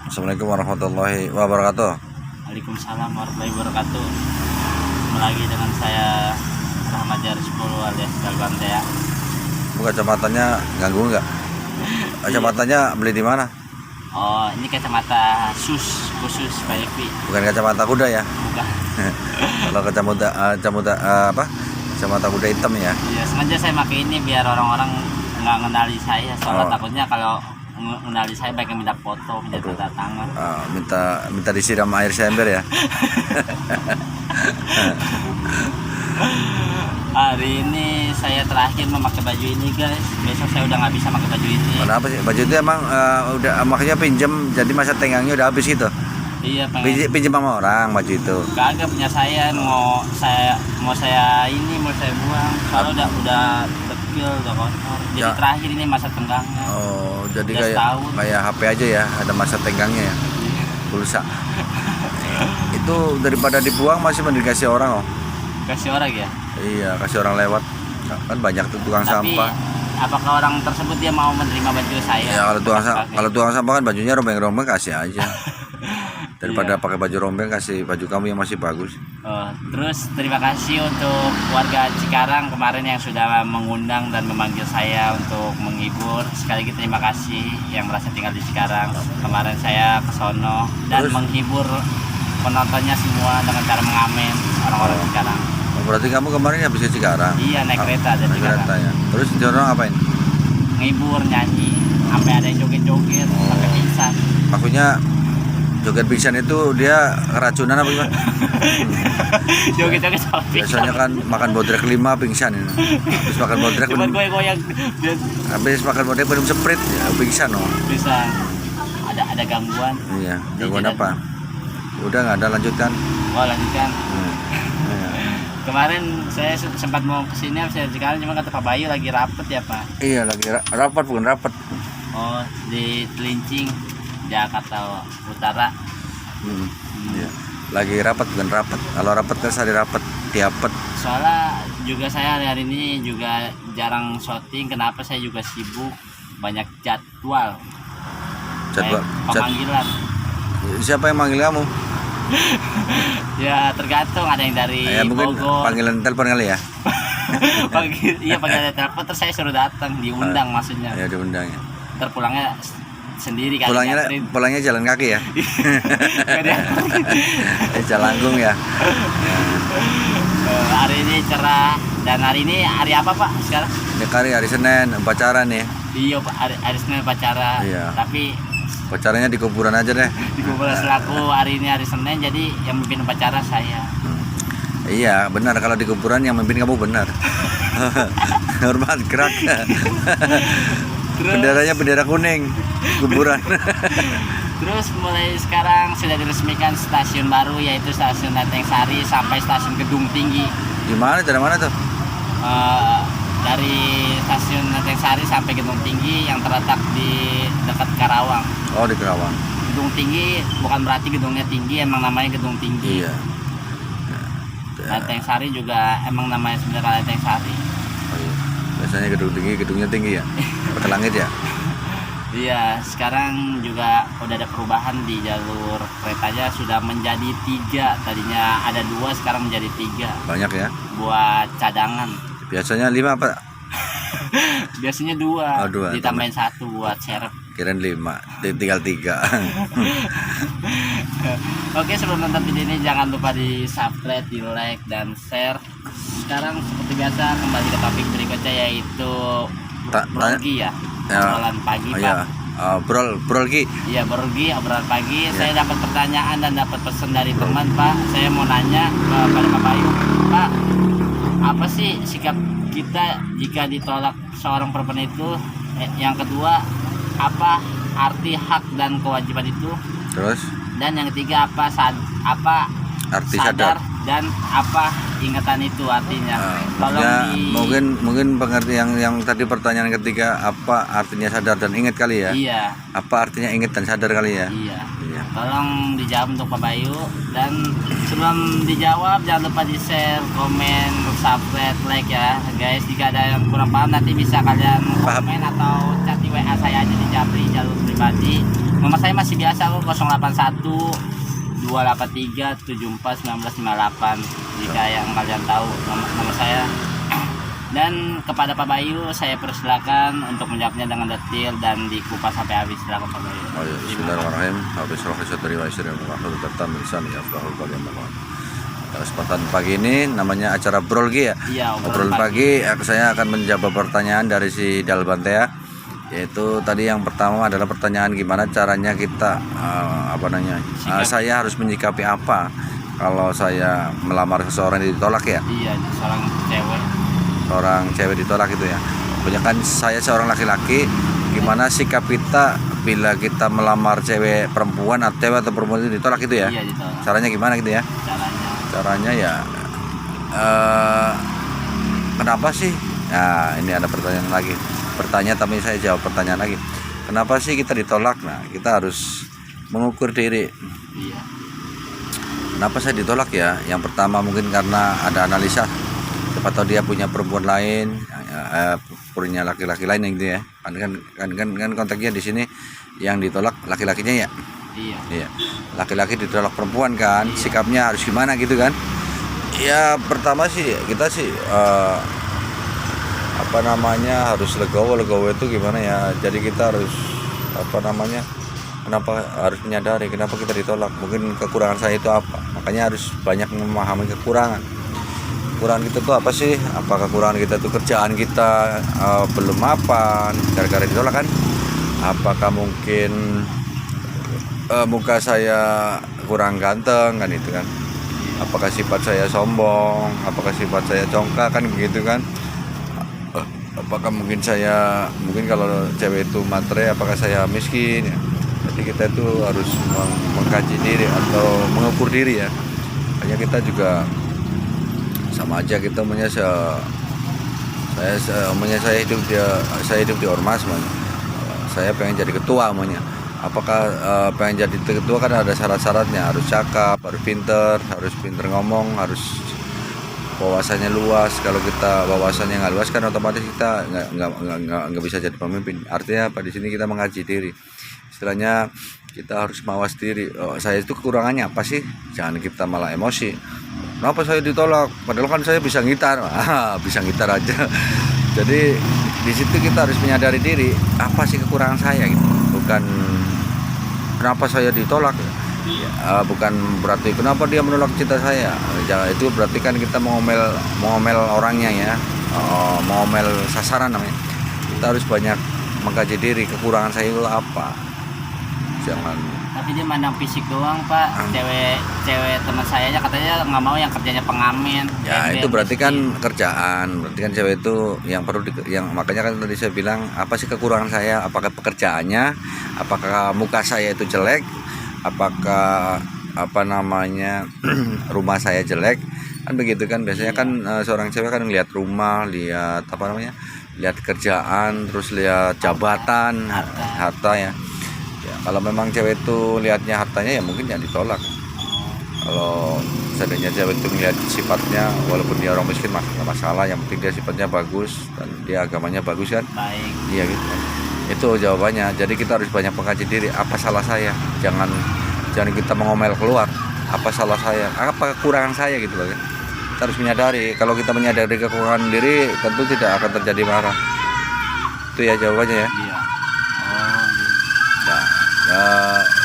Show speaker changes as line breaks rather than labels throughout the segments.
Assalamualaikum warahmatullahi wabarakatuh.
Waalaikumsalam warahmatullahi wabarakatuh. Ketemu lagi dengan saya Rahmat Jaris 10 alias Galbante ya.
Bu, kacamatanya ganggu nggak? Kacamatanya beli di mana?
Oh, ini kacamata khusus Pak Evi.
Bukan kacamata kuda ya?
Bukan.
Kalau kacamata kuda hitam ya?
Ya, sengaja saya pakai ini biar orang-orang nggak ngenali saya. Soalnya
Oh.
takutnya kalau ngenali saya baik minta foto, minta tanda tangan.
Minta disiram air sember ya?
Hari ini saya terakhir memakai baju ini guys. Besok saya udah nggak bisa pakai baju ini.
Kenapa sih? Baju itu emang udah makanya pinjem, jadi masa tenggangnya udah habis gitu.
Iya, pengen.
Pinjem sama orang baju itu.
Kagak punya saya, mau saya buang. Soalnya udah dekil, udah kotor. Jadi
Ya.
terakhir ini masa tenggangnya.
Oh, jadi
Udah setahun.
kayak HP aja ya, ada masa tenggangnya ya. Pulsa. Itu daripada dibuang masih mending kasih orang.
Kasih orang ya.
Iya, kasih orang lewat. Kan banyak tuh tukang
Tapi
sampah.
apakah orang tersebut dia mau menerima baju saya?
Ya kalau tukang sampah kan bajunya rombeng-rombeng kasih aja. Daripada
Iya.
pakai baju rombeng, kasih baju kamu yang masih bagus.
Terus terima kasih untuk warga Cikarang kemarin yang sudah mengundang dan memanggil saya untuk menghibur. Sekali lagi terima kasih yang merasa tinggal di Cikarang. Kemarin saya ke sono dan
Terus?
menghibur penontonnya semua dengan cara mengamen orang-orang Cikarang.
Oh, berarti kamu kemarin habis ke Cikarang?
Iya, naik kereta dari
Naik
Cikarang.
kereta ya. Terus di sana ngapain?
Menghibur, nyanyi, sampai ada yang joget-joget, sampai pingsan.
Maksudnya joget pingsan itu dia keracunan apa gimana?
Joget-joget sampai pingsan.
Biasanya kan makan bodrek 5 pingsan ini. Habis makan bodrek
Cuman goyang-goyang
habis makan bodrek minum sprite ya pingsan oh.
bisa ada gangguan.
Iya, gangguan
Jadi,
apa? Udah nggak ada lanjutkan.
Oh, lanjutkan.
Iya.
Kemarin saya sempat mau kesini saya Cikarang, cuma kata Pak Bayu lagi rapet ya Pak.
Iya lagi rapat bukan rapat.
Oh, di Telincing, Jakarta Utara.
Iya. Lagi rapat bukan rapat. Kalau rapat kan hari rapat, diapet.
Soalnya juga saya hari ini juga jarang syuting. Kenapa? Saya juga sibuk, banyak jadwal.
Jadwal.
Pemanggilan.
Siapa yang manggil kamu?
Ya tergantung, ada yang dari
Ya mungkin
Bogor.
panggilan telepon kali ya.
Panggilan telepon terus saya suruh datang, diundang maksudnya.
Ya diundang ya.
Ntar pulangnya sendiri kali nyatrin.
Pulangnya jalan kaki ya.
Nggak dianterin.
Jalangkung ya.
Hari ini cerah dan hari ini hari apa Pak sekarang?
Ini hari Senin upacara nih.
Iya Pak, hari Senin upacara.
Iya.
Tapi
Upacaranya di kuburan aja deh.
di kuburan selaku hari ini hari Senin, jadi yang memimpin upacara saya.
Iya benar, kalau di kuburan yang memimpin kamu benar. Hormat gerak. Benderanya bendera kuning kuburan.
Terus mulai sekarang sudah diresmikan stasiun baru, yaitu stasiun Lenteng Sari sampai stasiun Gedung Tinggi.
Gimana dari mana tuh?
Dari stasiun Lenteng Sari sampai Gedung Tinggi yang terletak di dekat Karawang.
Oh di Kerawang.
Gedung Tinggi bukan berarti gedungnya tinggi, emang namanya Gedung Tinggi.
Iya.
Lenteng Sari juga emang namanya sebenarnya Lenteng Sari.
Oh, iya. Biasanya gedungnya tinggi ya. Ke langit ya.
Iya, sekarang juga udah ada perubahan di jalur keretanya, sudah menjadi 3. Tadinya ada 2, sekarang menjadi 3.
Banyak ya.
Buat cadangan.
Biasanya 5 apa?
Biasanya 2,
Oh, 2.
ditambahin 1 buat serep.
Kirain 5, tinggal 3.
Oke, sebelum nonton video ini jangan lupa di subscribe, di like, dan share. Sekarang seperti biasa kembali ke topik berikutnya, yaitu Brogi ya. Obrolan pagi
Oh,
Pak.
iya. Brolgi.
Iya, Brogi, obrolan pagi.
Iya.
Saya dapat pertanyaan dan dapat pesan dari teman Pak. Saya mau nanya kepada Pak Bayu, Pak, apa sih sikap kita jika ditolak seorang perempuan itu? Yang kedua, apa arti hak dan kewajiban itu?
Terus
Dan yang ketiga, apa
arti
sadar dan apa ingatan itu artinya. Tolong
Maksudnya mungkin pengertian yang tadi pertanyaan ketiga, apa artinya sadar dan ingat kali ya?
Iya.
Apa artinya ingat dan sadar kali ya?
Iya.
Iya.
Tolong dijawab untuk Pak Bayu, dan sebelum dijawab jangan lupa di share, komen, subscribe, like ya guys. Jika ada yang kurang paham nanti bisa kalian komen atau chat di WA saya aja di Japri jalur pribadi. Nomor saya masih biasa kok, 081 283 74 1958 jika yang kalian tahu nomor saya. Dan kepada Pak Bayu saya persilakan untuk menjawabnya dengan detail dan dikupas sampai habis. Silakan Pak Bayu.
Oh, ya. Bismillahirrahmanirrahim. Habis roh sadari wa isri wa khulu tatam lisan ya afdahul qalam. Kesempatan pagi ini namanya acara Obrol Gi ya.
Iya,
Obrol pagi saya akan menjawab pertanyaan dari si Dalbantea. Yaitu tadi yang pertama adalah pertanyaan gimana caranya kita saya harus menyikapi apa kalau saya melamar seseorang ditolak ya.
Iya,
Seorang cewek ditolak itu ya. Pokoknya kan saya seorang laki-laki, gimana sikap kita bila kita melamar cewek perempuan atau perempuan itu ditolak itu ya.
Iya, ditolak.
Caranya gimana gitu ya? Caranya ya kenapa sih? Nah, ini ada pertanyaan lagi. Pertanyaan tapi saya jawab pertanyaan lagi. Kenapa sih kita ditolak? Nah, kita harus mengukur diri.
Iya.
Kenapa saya ditolak ya? Yang pertama mungkin karena ada analisa. Siapa tahu dia punya perempuan lain, punya laki-laki lain gitu ya. Kan konteksnya di sini yang ditolak laki-lakinya ya. Iya. Laki-laki ditolak perempuan kan, sikapnya harus gimana gitu kan? Ya pertama sih kita sih harus legowo itu gimana ya? Jadi kita harus kenapa harus menyadari kenapa kita ditolak? Mungkin kekurangan saya itu apa? Makanya harus banyak memahami kekurangan kita tuh apa sih? Apa kekurangan kita tuh kerjaan kita belum mapan gara-gara ditolak kan? Apakah mungkin muka saya kurang ganteng kan itu kan? Apakah sifat saya sombong? Apakah sifat saya congkak kan begitu kan? Apakah mungkin kalau cewek itu matre, apakah saya miskin ya? Jadi kita itu harus mengkaji diri atau mengukur diri ya. Makanya kita juga sama aja kita saya hidup di ormas saya pengen jadi ketua namanya. Apakah pengen jadi ketua kan ada syarat-syaratnya, harus cakap, harus pinter ngomong, harus wawasannya luas. Kalau kita wawasannya nggak luas kan otomatis kita nggak bisa jadi pemimpin. Artinya apa? Di sini kita mengaji diri. Istilahnya kita harus mawas diri. Saya itu kekurangannya apa sih? Jangan kita malah emosi. Kenapa saya ditolak? Padahal kan saya bisa gitar. Bisa gitar aja. Jadi di situ kita harus menyadari diri. Apa sih kekurangan saya gitu? Bukan kenapa saya ditolak. Bukan berarti kenapa dia menolak cinta saya. Itu berarti kan kita mengomel orangnya ya. Mengomel sasaran namanya. Kita harus banyak mengkaji diri. Kekurangan saya itu apa? Jangan.
Tapi dia mandang fisik doang Pak. Cewek teman saya aja katanya nggak mau yang kerjanya pengamen.
Ya itu berarti kan kerjaan. Berarti kan cewek itu yang perlu makanya kan tadi saya bilang apa sih kekurangan saya? Apakah pekerjaannya? Apakah muka saya itu jelek? Apakah rumah saya jelek? Kan begitu kan biasanya kan seorang cewek kan lihat rumah, lihat lihat kerjaan, terus lihat jabatan, harta ya. Kalau memang cewek itu lihatnya hartanya ya mungkin ya ditolak. Kalau seandainya cewek itu melihat sifatnya, walaupun dia orang miskin nggak masalah, yang penting dia sifatnya bagus dan dia agamanya bagus kan.
Baik.
Iya gitu. Itu jawabannya. Jadi kita harus banyak mengkaji diri. Apa salah saya? Jangan kita mengomel keluar. Apa salah saya? Apa kekurangan saya gitu loh. Kita harus menyadari. Kalau kita menyadari kekurangan diri, tentu tidak akan terjadi marah. Itu ya jawabannya ya.
Iya.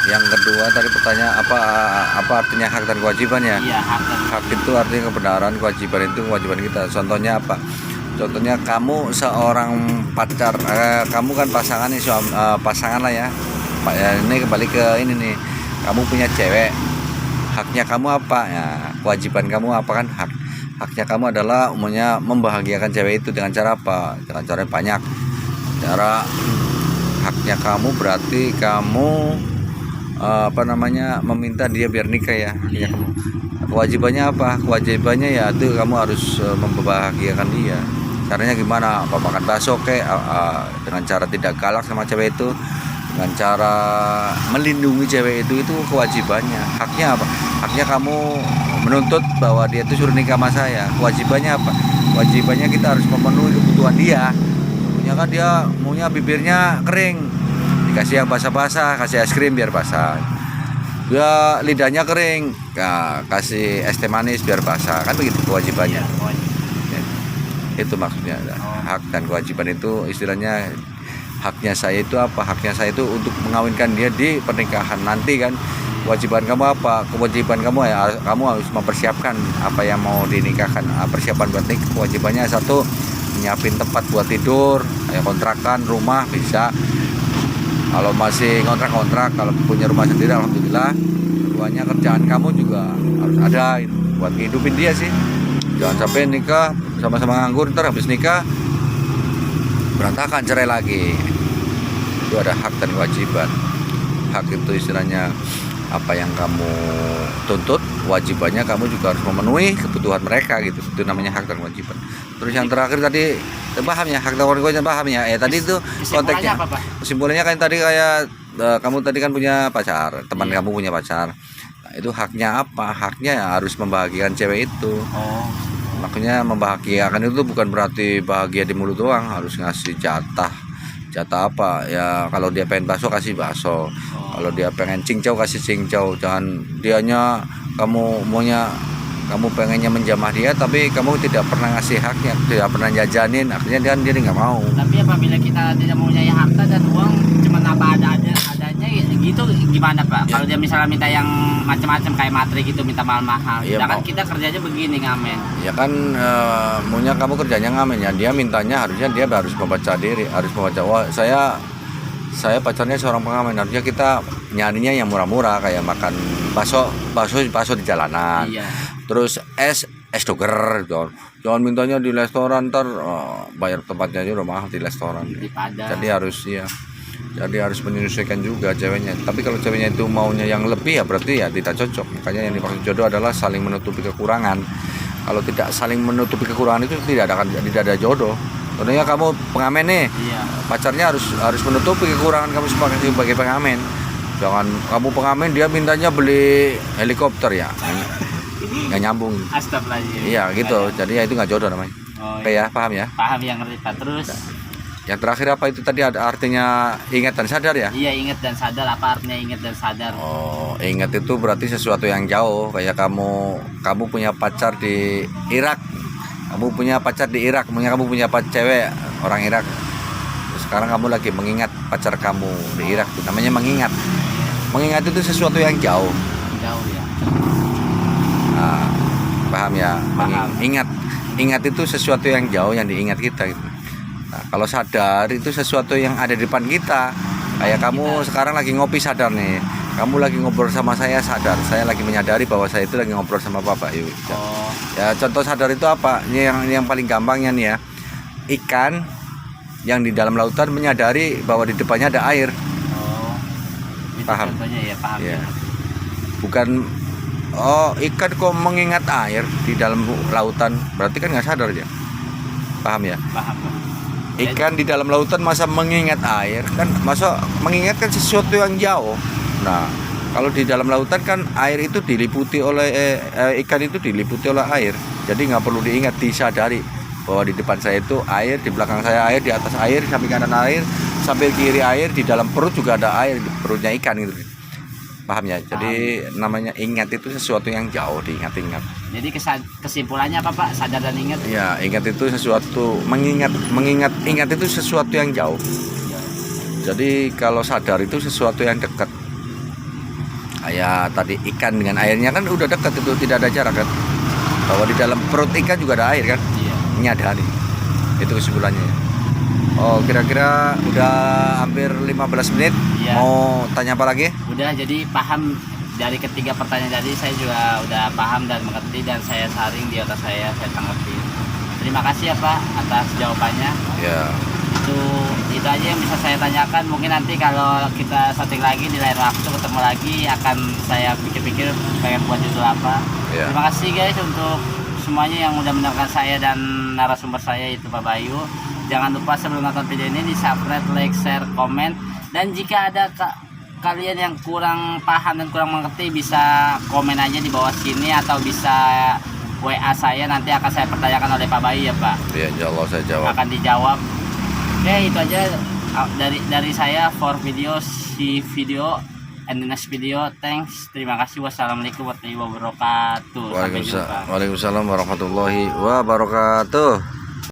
Yang kedua tadi pertanyaan apa artinya hak dan kewajiban ya?
Iya,
hak itu artinya kebenaran, kewajiban itu kewajiban kita. Contohnya apa? Contohnya kamu seorang pacar, kamu kan pasangan lah ya. Ini kembali ke ini nih. Kamu punya cewek, haknya kamu apa? Ya, kewajiban kamu apa kan? Haknya kamu adalah umumnya membahagiakan cewek itu dengan cara apa? Dengan cara banyak. Haknya kamu berarti kamu meminta dia biar nikah ya. Haknya kamu. kewajibannya apa? Kewajibannya ya itu kamu harus membahagiakan dia. Caranya gimana? Apa makan bakso kek, dengan cara tidak galak sama cewek itu, dengan cara melindungi cewek itu kewajibannya. Haknya apa? Haknya kamu menuntut bahwa dia itu suruh nikah sama saya. Kewajibannya apa? Kewajibannya kita harus memenuhi kebutuhan dia. Punya kan dia maunya bibirnya kering, dikasih yang basah-basah, kasih es krim biar basah. Dia lidahnya kering, kasih es teh manis biar basah. Kan begitu kewajibannya. Itu maksudnya. Hak dan kewajiban itu istilahnya, haknya saya itu apa? Haknya saya itu untuk mengawinkan dia di pernikahan nanti kan. Kewajiban kamu apa? Kewajiban kamu ya kamu harus mempersiapkan apa yang mau dinikahkan. Persiapan buat nikah kewajibannya satu, nyiapin tempat buat tidur, kayak kontrakan rumah bisa. Kalau masih kontrak, kalau punya rumah sendiri alhamdulillah. Keduanya kerjaan kamu juga harus ada buat ngehidupin dia sih. Jangan sampai nikah sama-sama nganggur, ntar habis nikah berantakan, cerai lagi. Itu ada hak dan kewajiban. Hak itu istilahnya apa yang kamu tuntut, kewajibannya kamu juga harus memenuhi kebutuhan mereka gitu. Itu namanya hak dan kewajiban. Terus yang terakhir tadi paham ya, hak dan kewajiban paham ya. Tadi itu konteksnya
apa, Pak?
Kesimpulannya kan tadi kayak kamu tadi kan punya pacar, teman kamu punya pacar. Nah, itu haknya apa? Haknya ya harus membahagiakan cewek itu. Makanya membahagiakan itu bukan berarti bahagia di mulut doang, harus ngasih jatah apa ya. Kalau dia pengen bakso kasih bakso, kalau dia pengen cincau kasih cincau. Jangan dianya kamu pengennya menjamah dia tapi kamu tidak pernah ngasih haknya, tidak pernah jajanin, akhirnya dia nggak mau.
Tapi apabila kita tidak mempunyai harta dan uang cuma apa adanya gitu, gimana Pak? Kalau dia misalnya minta yang macam-macam kayak materi gitu, minta mahal-mahal, sedangkan kita kerjanya begini ngamen.
Ya kan maunya kamu kerjanya ngamen ya, dia mintanya harusnya dia harus membaca diri, harus membaca. Wah, saya pacarnya seorang pengamen, harusnya kita nyarinya yang murah-murah kayak makan bakso di jalanan.
Iya.
Terus es doger, jangan mintanya di restoran, ntar bayar tempatnya aja udah mahal di restoran. Jadi harus menyesuaikan juga ceweknya. Tapi kalau ceweknya itu maunya yang lebih ya berarti ya tidak cocok. Makanya yang dimaksud jodoh adalah saling menutupi kekurangan. Kalau tidak saling menutupi kekurangan itu tidak ada jodoh. Contohnya kamu pengamen nih, pacarnya harus menutupi kekurangan kamu sebagai pengamen. Jangan kamu pengamen dia mintanya beli helikopter ya, nggak nyambung.
Astagfirullahaladzim.
Iya gitu. Jadi ya itu nggak jodoh namanya. Oke ya, paham ya?
Paham yang ngerti Pak. Terus
yang terakhir apa itu tadi, ada artinya ingat dan sadar ya?
Iya, ingat dan sadar. Apa artinya ingat dan sadar?
Oh, ingat itu berarti sesuatu yang jauh. Kayak kamu punya pacar di Irak. Kamu punya pacar di Irak, kamu punya cewek orang Irak. Sekarang kamu lagi mengingat pacar kamu di Irak. Itu namanya mengingat. Mengingat itu sesuatu yang jauh.
Jauh ya.
Nah, paham ya?
Paham.
Ingat itu sesuatu yang jauh yang diingat kita gitu. Nah, kalau sadar itu sesuatu yang ada di depan kita. Kayak kamu sekarang lagi ngopi sadar nih. Kamu lagi ngobrol sama saya sadar. Saya lagi menyadari bahwa saya itu lagi ngobrol sama Bapak. Yuk. Ya contoh sadar itu apa? Yang paling gampangnya nih ya. Ikan yang di dalam lautan menyadari bahwa di depannya ada air.
Itu
paham?
Contohnya ya, paham.
Ya. Bukan ikan kok mengingat air di dalam lautan, berarti kan nggak sadar dia. Paham ya?
Paham.
Ikan di dalam lautan masa mengingat air kan, masa mengingat kan sesuatu yang jauh. Nah, kalau di dalam lautan kan air itu diliputi oleh ikan itu diliputi oleh air. Jadi nggak perlu diingat, disadari bahwa di depan saya itu air, di belakang saya air, di atas air, samping kanan air, samping kiri air, di dalam perut juga ada air, di perutnya ikan gitu. Paham ya? Jadi namanya ingat itu sesuatu yang jauh, diingat-ingat.
Jadi kesimpulannya apa Pak? Sadar dan ingat?
Ya, ingat itu sesuatu, ingat itu sesuatu yang jauh. Jadi kalau sadar itu sesuatu yang dekat. Kayak tadi ikan dengan airnya kan udah dekat, itu tidak ada jarak kan. Bahwa di dalam perut ikan juga ada air kan. Menyadari. Itu kesimpulannya. Oh, kira-kira udah hampir 15 menit. Mau tanya apa lagi?
Udah, jadi paham dari ketiga pertanyaan tadi. Saya juga udah paham dan mengerti, dan saya saring di otak saya tanggapi. Terima kasih ya Pak atas jawabannya.
Ya.
Itu aja yang bisa saya tanyakan. Mungkin nanti kalau kita setting lagi di lain waktu ketemu lagi akan saya pikir-pikir pengen buat judul apa.
Iya.
Terima kasih guys untuk semuanya yang udah mendengarkan saya dan narasumber saya itu Pak Bayu. Jangan lupa sebelum nonton video ini di subscribe, like, share, komen. Dan jika ada kalian yang kurang paham dan kurang mengerti bisa komen aja di bawah sini atau bisa WA saya, nanti akan saya pertanyakan oleh Pak Bayu ya Pak.
Iya, insya Allah saya jawab.
Akan dijawab. Oke, itu aja dari saya for video video and the next video. Thanks, terima kasih. Wassalamualaikum warahmatullahi wabarakatuh. Sampai jumpa.
Waalaikumsalam warahmatullahi wabarakatuh.